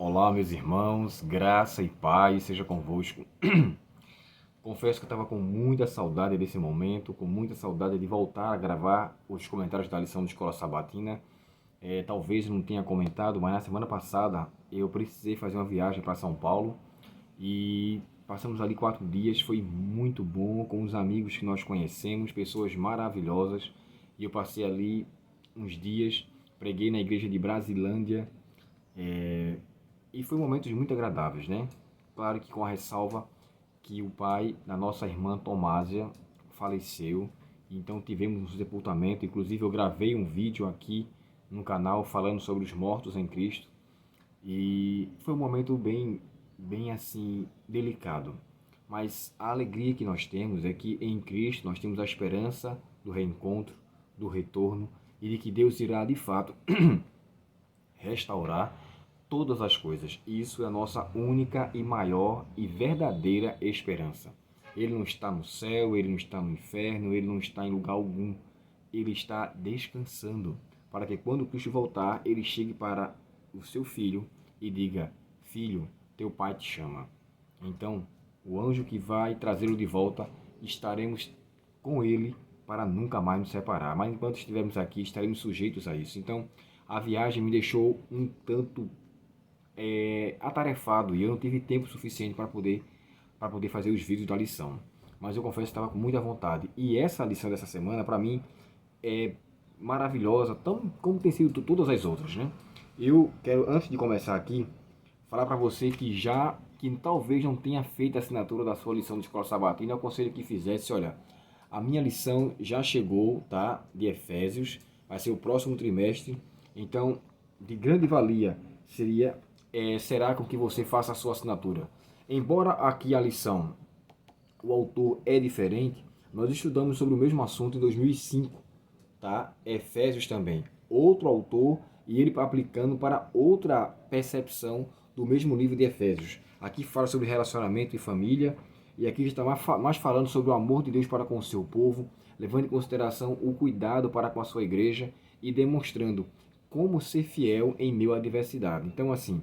Olá, meus irmãos, graça e paz seja convosco. Confesso que eu estava com muita saudade desse momento, com muita saudade de voltar a gravar os comentários da lição de Escola Sabatina. Talvez eu não tenha comentado, mas na semana passada eu precisei fazer uma viagem para São Paulo e passamos ali 4 dias. Foi muito bom com os amigos que nós conhecemos, pessoas maravilhosas. E eu passei ali uns dias, preguei na igreja de Brasilândia. E foi momentos muito agradáveis, né? Claro que com a ressalva que o pai da nossa irmã Tomásia faleceu, então tivemos um sepultamento. Inclusive eu gravei um vídeo aqui no canal falando sobre os mortos em Cristo e foi um momento bem assim delicado. Mas a alegria que nós temos é que em Cristo nós temos a esperança do reencontro, do retorno e de que Deus irá de fato restaurar todas as coisas. Isso é a nossa única e maior e verdadeira esperança. Ele não está no céu, ele não está no inferno, ele não está em lugar algum. Ele está descansando, para que quando Cristo voltar, ele chegue para o seu filho e diga: filho, teu pai te chama. Então, o anjo que vai trazê-lo de volta, estaremos com ele para nunca mais nos separar. Mas enquanto estivermos aqui, estaremos sujeitos a isso. Então, a viagem me deixou um tanto atarefado e eu não tive tempo suficiente para poder fazer os vídeos da lição. Mas eu confesso que estava com muita vontade. E essa lição dessa semana, para mim, é maravilhosa, tão como tem sido todas as outras, né? Eu quero, antes de começar aqui, falar para você que talvez não tenha feito a assinatura da sua lição de Escola Sabatina, eu aconselho que fizesse. Olha, a minha lição já chegou, tá? De Efésios, vai ser o próximo trimestre. Então, de grande valia será com que você faça a sua assinatura. Embora aqui a lição, o autor é diferente, nós estudamos sobre o mesmo assunto em 2005, tá? Efésios também, outro autor e ele aplicando para outra percepção do mesmo livro de Efésios. Aqui fala sobre relacionamento e família e aqui está mais falando sobre o amor de Deus para com o seu povo, levando em consideração o cuidado para com a sua igreja e demonstrando como ser fiel em meio à adversidade. Então, assim,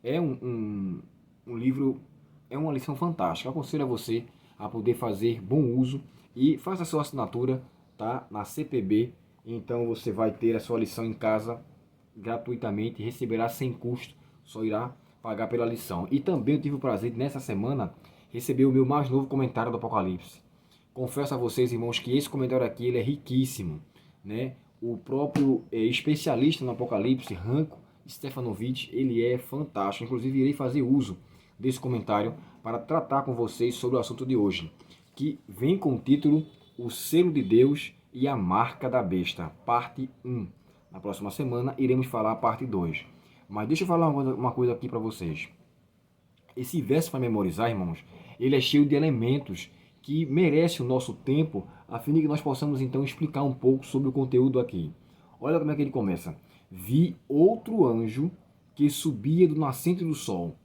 é um livro, é uma lição fantástica. Eu aconselho a você a poder fazer bom uso e faça a sua assinatura, tá? Na CPB. Então você vai ter a sua lição em casa gratuitamente, receberá sem custo, só irá pagar pela lição. E também eu tive o prazer de, nessa semana, receber o meu mais novo comentário do Apocalipse. Confesso a vocês, irmãos, que esse comentário aqui ele é riquíssimo, né? O próprio especialista no Apocalipse, Ranko Stefanovic, ele é fantástico. Inclusive, irei fazer uso desse comentário para tratar com vocês sobre o assunto de hoje, que vem com o título O Selo de Deus e a Marca da Besta, parte 1. Na próxima semana, iremos falar a parte 2. Mas deixa eu falar uma coisa aqui para vocês. Esse verso para memorizar, irmãos, ele é cheio de elementos que merece o nosso tempo, a fim de que nós possamos então explicar um pouco sobre o conteúdo aqui. Olha como é que ele começa. Vi outro anjo que subia do nascente do sol,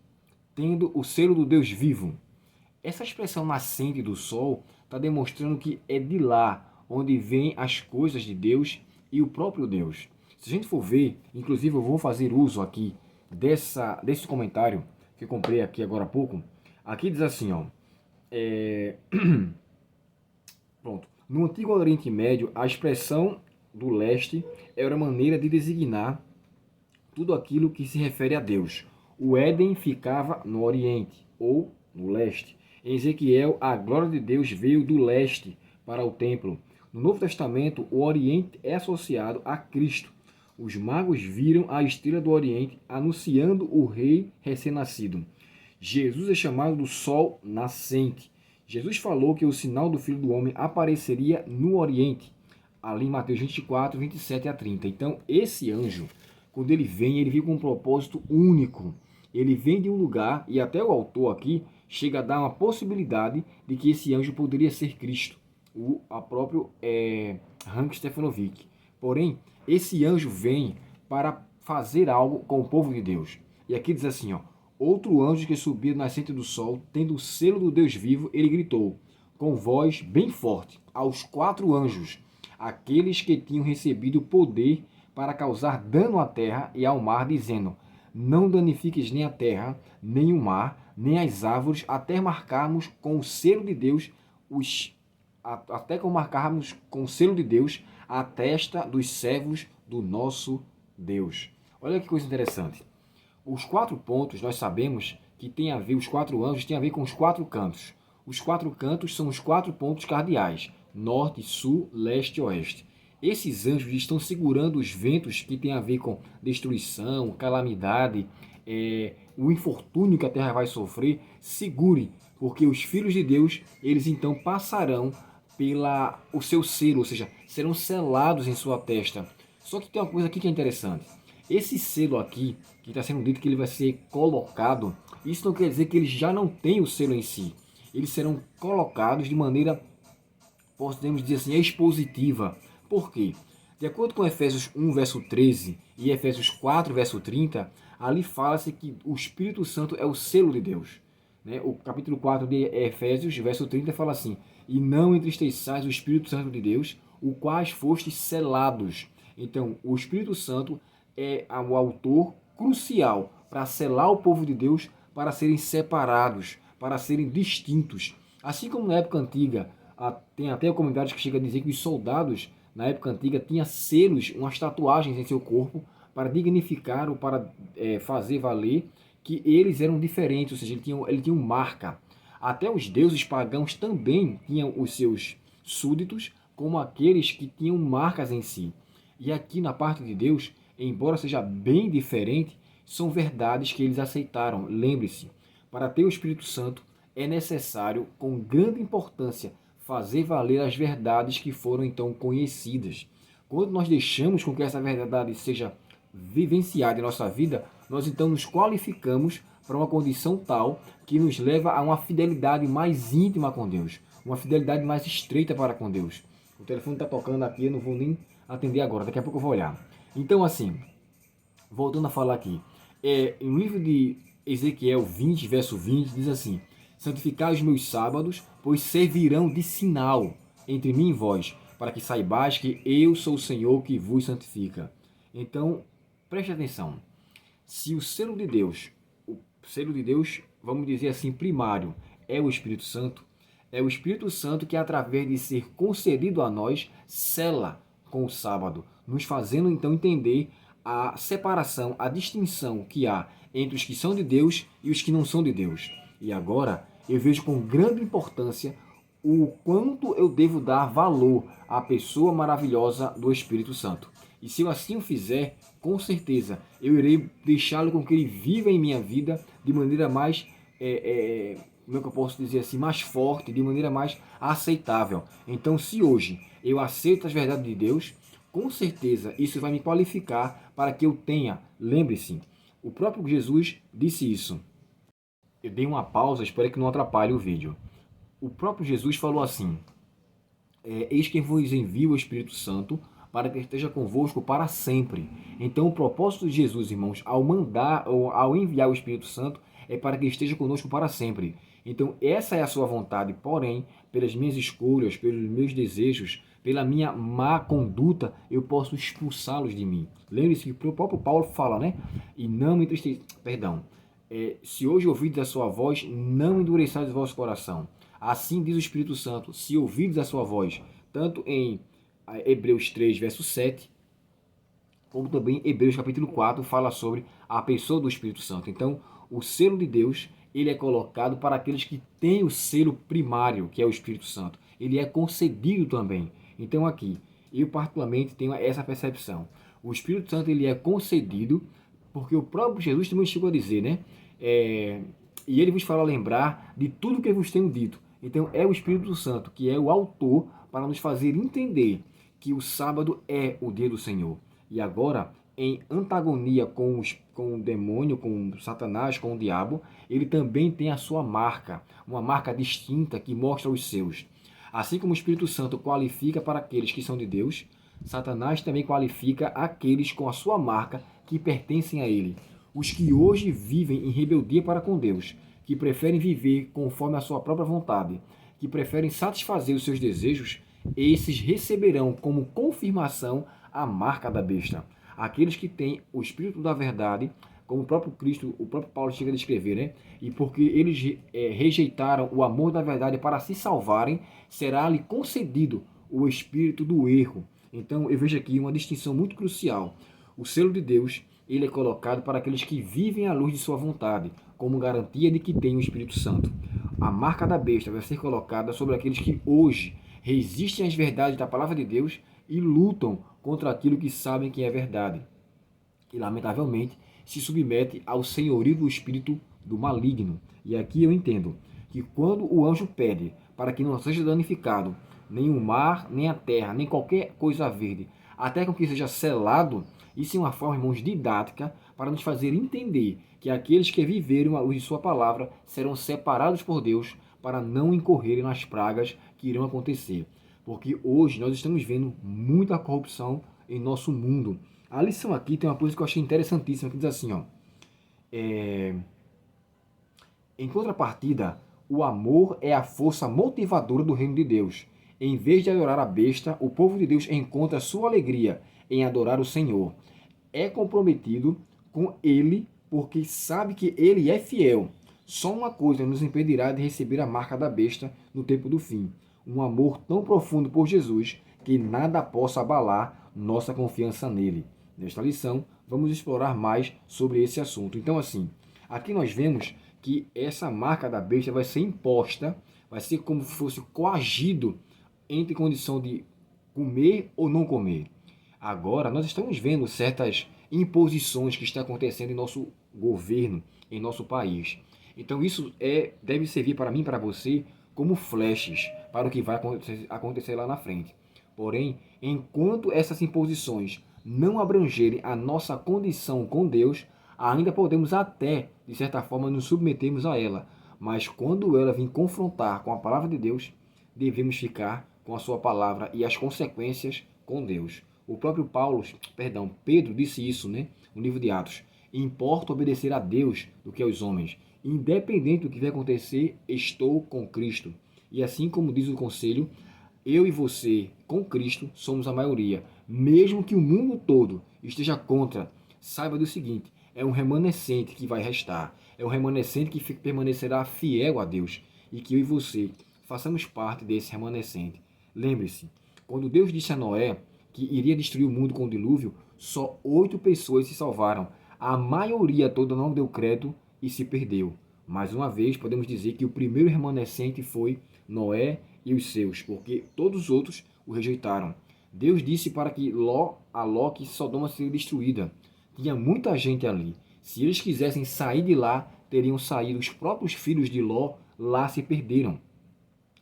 tendo o selo do Deus vivo. Essa expressão nascente do sol está demonstrando que é de lá onde vêm as coisas de Deus e o próprio Deus. Se a gente for ver, inclusive eu vou fazer uso aqui desse comentário que eu comprei aqui agora há pouco. Aqui diz assim, ó. Pronto. No Antigo Oriente Médio, a expressão do leste era uma maneira de designar tudo aquilo que se refere a Deus. O Éden ficava no Oriente ou no leste. Em Ezequiel, a glória de Deus veio do leste para o templo. No Novo Testamento, o Oriente é associado a Cristo. Os magos viram a estrela do Oriente anunciando o rei recém-nascido. Jesus é chamado do sol nascente. Jesus falou que o sinal do Filho do Homem apareceria no Oriente, ali em Mateus 24, 27 a 30. Então, esse anjo, quando ele vem com um propósito único. Ele vem de um lugar, e até o autor aqui chega a dar uma possibilidade de que esse anjo poderia ser Cristo, a próprio Ranko Stefanovic. Porém, esse anjo vem para fazer algo com o povo de Deus. E aqui diz assim, ó, outro anjo que subia do nascente do sol, tendo o selo do Deus vivo, ele gritou, com voz bem forte, aos 4 anjos, aqueles que tinham recebido poder para causar dano à terra e ao mar, dizendo, não danifiques nem a terra, nem o mar, nem as árvores, até marcarmos com o selo de Deus a testa dos servos do nosso Deus. Olha que coisa interessante. Os 4 pontos, nós sabemos que tem a ver, os 4 anjos têm a ver com os 4 cantos. Os 4 cantos são os 4 pontos cardeais: norte, sul, leste e oeste. Esses anjos estão segurando os ventos que têm a ver com destruição, calamidade, o infortúnio que a terra vai sofrer. Segure, porque os filhos de Deus, eles então passarão o seu selo, ou seja, serão selados em sua testa. Só que tem uma coisa aqui que é interessante. Esse selo aqui, que está sendo dito que ele vai ser colocado, isso não quer dizer que eles já não têm o selo em si. Eles serão colocados de maneira, podemos dizer assim, expositiva. Por quê? De acordo com Efésios 1, verso 13 e Efésios 4, verso 30, ali fala-se que o Espírito Santo é o selo de Deus. O capítulo 4 de Efésios, verso 30, fala assim: e não entristeçais o Espírito Santo de Deus, o quais fostes selados. Então, o Espírito Santo é o autor crucial para selar o povo de Deus, para serem separados, para serem distintos. Assim como na época antiga, tem até comentários que chegam a dizer que os soldados, na época antiga, tinham selos, umas tatuagens em seu corpo, para dignificar ou para fazer valer que eles eram diferentes, ou seja, eles tinham marca. Até os deuses pagãos também tinham os seus súditos, como aqueles que tinham marcas em si. E aqui na parte de Deus, embora seja bem diferente, são verdades que eles aceitaram. Lembre-se, para ter o Espírito Santo é necessário, com grande importância, fazer valer as verdades que foram então conhecidas. Quando nós deixamos com que essa verdade seja vivenciada em nossa vida, nós então nos qualificamos para uma condição tal que nos leva a uma fidelidade mais íntima com Deus, uma fidelidade mais estreita para com Deus. O telefone está tocando aqui, eu não vou nem atender agora, daqui a pouco eu vou olhar. Então, assim, voltando a falar aqui, no livro de Ezequiel 20, verso 20, diz assim: santificai os meus sábados, pois servirão de sinal entre mim e vós, para que saibais que eu sou o Senhor que vos santifica. Então, preste atenção. Se o selo de Deus, vamos dizer assim, primário, é o Espírito Santo, é o Espírito Santo que, através de ser concedido a nós, sela com o sábado, nos fazendo então entender a separação, a distinção que há entre os que são de Deus e os que não são de Deus. E agora eu vejo com grande importância o quanto eu devo dar valor à pessoa maravilhosa do Espírito Santo. E se eu assim o fizer, com certeza eu irei deixá-lo com que ele viva em minha vida de maneira mais, como é que eu posso dizer assim, mais forte, de maneira mais aceitável. Então, se hoje eu aceito as verdades de Deus, com certeza isso vai me qualificar para que eu tenha, lembre-se, o próprio Jesus disse isso. Eu dei uma pausa, espero que não atrapalhe o vídeo. O próprio Jesus falou assim: eis quem vos envia o Espírito Santo, para que esteja convosco para sempre. Então, o propósito de Jesus, irmãos, ao enviar o Espírito Santo, é para que esteja conosco para sempre. Então, essa é a sua vontade, porém, pelas minhas escolhas, pelos meus desejos, pela minha má conduta, eu posso expulsá-los de mim. Lembre-se que o próprio Paulo fala, né? E não me entristeçais, se hoje ouvides a sua voz, não endureçais o vosso coração. Assim diz o Espírito Santo: se ouvides a sua voz, tanto em Hebreus 3, verso 7, como também Hebreus capítulo 4 fala sobre a pessoa do Espírito Santo. Então, o selo de Deus, ele é colocado para aqueles que têm o selo primário, que é o Espírito Santo. Ele é concedido também. Então, aqui, eu particularmente tenho essa percepção. O Espírito Santo, ele é concedido porque o próprio Jesus também chegou a dizer, né? E ele vos fará lembrar de tudo que eu vos tenho dito. Então, é o Espírito Santo que é o autor para nos fazer entender que o sábado é o dia do Senhor. E agora, em antagonia com o demônio, com Satanás, com o diabo, ele também tem a sua marca, uma marca distinta que mostra os seus. Assim como o Espírito Santo qualifica para aqueles que são de Deus, Satanás também qualifica aqueles com a sua marca que pertencem a ele. Os que hoje vivem em rebeldia para com Deus, que preferem viver conforme a sua própria vontade, que preferem satisfazer os seus desejos, esses receberão como confirmação a marca da besta. Aqueles que têm o Espírito da Verdade, como o próprio Cristo, o próprio Paulo chega a descrever, né? E porque eles rejeitaram o amor da verdade para se salvarem, será-lhe concedido o espírito do erro. Então eu vejo aqui uma distinção muito crucial. O selo de Deus, ele é colocado para aqueles que vivem à luz de sua vontade, como garantia de que tem o Espírito Santo. A marca da besta vai ser colocada sobre aqueles que hoje resistem às verdades da palavra de Deus e lutam contra aquilo que sabem que é verdade. E, lamentavelmente, se submete ao senhorio do espírito do maligno. E aqui eu entendo que quando o anjo pede para que não seja danificado nem o mar, nem a terra, nem qualquer coisa verde, até que seja selado, isso é uma forma, irmãos, didática para nos fazer entender que aqueles que viveram à luz de sua palavra serão separados por Deus para não incorrerem nas pragas que irão acontecer. Porque hoje nós estamos vendo muita corrupção em nosso mundo. A lição aqui tem uma coisa que eu achei interessantíssima, que diz assim, ó. Em contrapartida, o amor é a força motivadora do reino de Deus. Em vez de adorar a besta, o povo de Deus encontra sua alegria em adorar o Senhor. É comprometido com Ele porque sabe que Ele é fiel. Só uma coisa nos impedirá de receber a marca da besta no tempo do fim. Um amor tão profundo por Jesus que nada possa abalar nossa confiança nele. Nesta lição, vamos explorar mais sobre esse assunto. Então, assim, aqui nós vemos que essa marca da besta vai ser imposta, vai ser como se fosse coagido entre condição de comer ou não comer. Agora, nós estamos vendo certas imposições que estão acontecendo em nosso governo, em nosso país. Então, isso deve servir para mim e para você como flashes para o que vai acontecer lá na frente. Porém, enquanto essas imposições não abrangerem a nossa condição com Deus, ainda podemos até, de certa forma, nos submetermos a ela. Mas quando ela vir confrontar com a palavra de Deus, devemos ficar com a sua palavra e as consequências com Deus. O próprio Pedro disse isso, né, no livro de Atos. Importa obedecer a Deus do que aos homens. Independente do que vai acontecer, estou com Cristo. E assim como diz o conselho, eu e você, com Cristo, somos a maioria. Mesmo que o mundo todo esteja contra, saiba do seguinte, é um remanescente que vai restar. É um remanescente que permanecerá fiel a Deus. E que eu e você façamos parte desse remanescente. Lembre-se, quando Deus disse a Noé que iria destruir o mundo com o dilúvio, só 8 pessoas se salvaram. A maioria toda não deu crédito e se perdeu. Mais uma vez, podemos dizer que o primeiro remanescente foi Noé e os seus, porque todos os outros o rejeitaram. Deus disse para que a Ló que Sodoma seria destruída. Tinha muita gente ali. Se eles quisessem sair de lá, teriam saído. Os próprios filhos de Ló lá se perderam.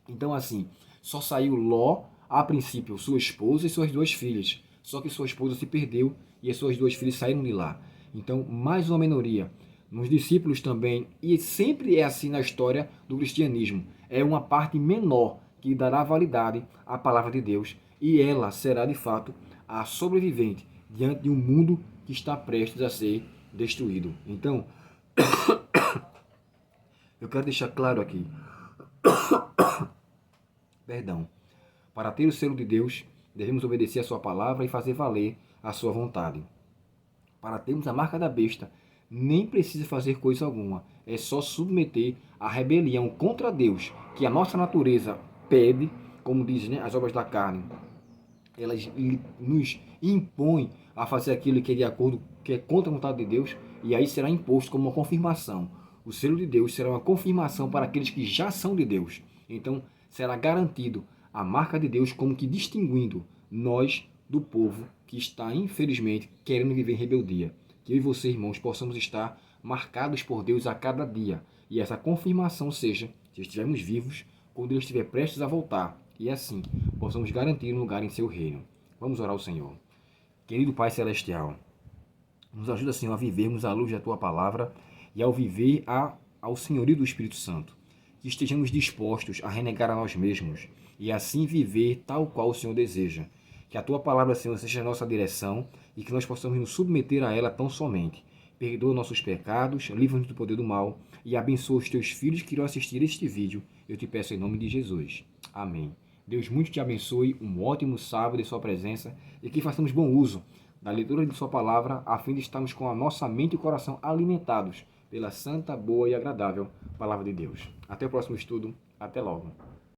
Então, assim, só saiu Ló, a princípio, sua esposa e suas 2 filhas. Só que sua esposa se perdeu e as suas 2 filhas saíram de lá. Então, mais uma minoria. Nos discípulos também, e sempre é assim na história do cristianismo, é uma parte menor que dará validade à palavra de Deus e ela será de fato a sobrevivente diante de um mundo que está prestes a ser destruído. Então, eu quero deixar claro aqui, para ter o selo de Deus, devemos obedecer a sua palavra e fazer valer a sua vontade. Para termos a marca da besta, nem precisa fazer coisa alguma, é só submeter a rebelião contra Deus, que a nossa natureza pede, como diz, né, as obras da carne. Elas nos impõem a fazer aquilo que é de acordo, que é contra a vontade de Deus, e aí será imposto como uma confirmação. O selo de Deus será uma confirmação para aqueles que já são de Deus. Então, será garantido a marca de Deus como que distinguindo nós do povo que está, infelizmente, querendo viver em rebeldia. Que eu e você, irmãos, possamos estar marcados por Deus a cada dia. E essa confirmação seja, se estivermos vivos, quando Ele estiver prestes a voltar. E assim, possamos garantir um lugar em seu reino. Vamos orar ao Senhor. Querido Pai Celestial, nos ajuda, Senhor, a vivermos à luz da Tua Palavra e ao viver ao senhorio do Espírito Santo. Que estejamos dispostos a renegar a nós mesmos e assim viver tal qual o Senhor deseja. Que a Tua Palavra, Senhor, seja a nossa direção e que nós possamos nos submeter a ela tão somente. Perdoa nossos pecados, livra-nos do poder do mal e abençoa os Teus filhos que irão assistir este vídeo. Eu te peço em nome de Jesus. Amém. Deus muito te abençoe, um ótimo sábado em sua presença e que façamos bom uso da leitura de sua palavra, a fim de estarmos com a nossa mente e coração alimentados pela santa, boa e agradável palavra de Deus. Até o próximo estudo. Até logo.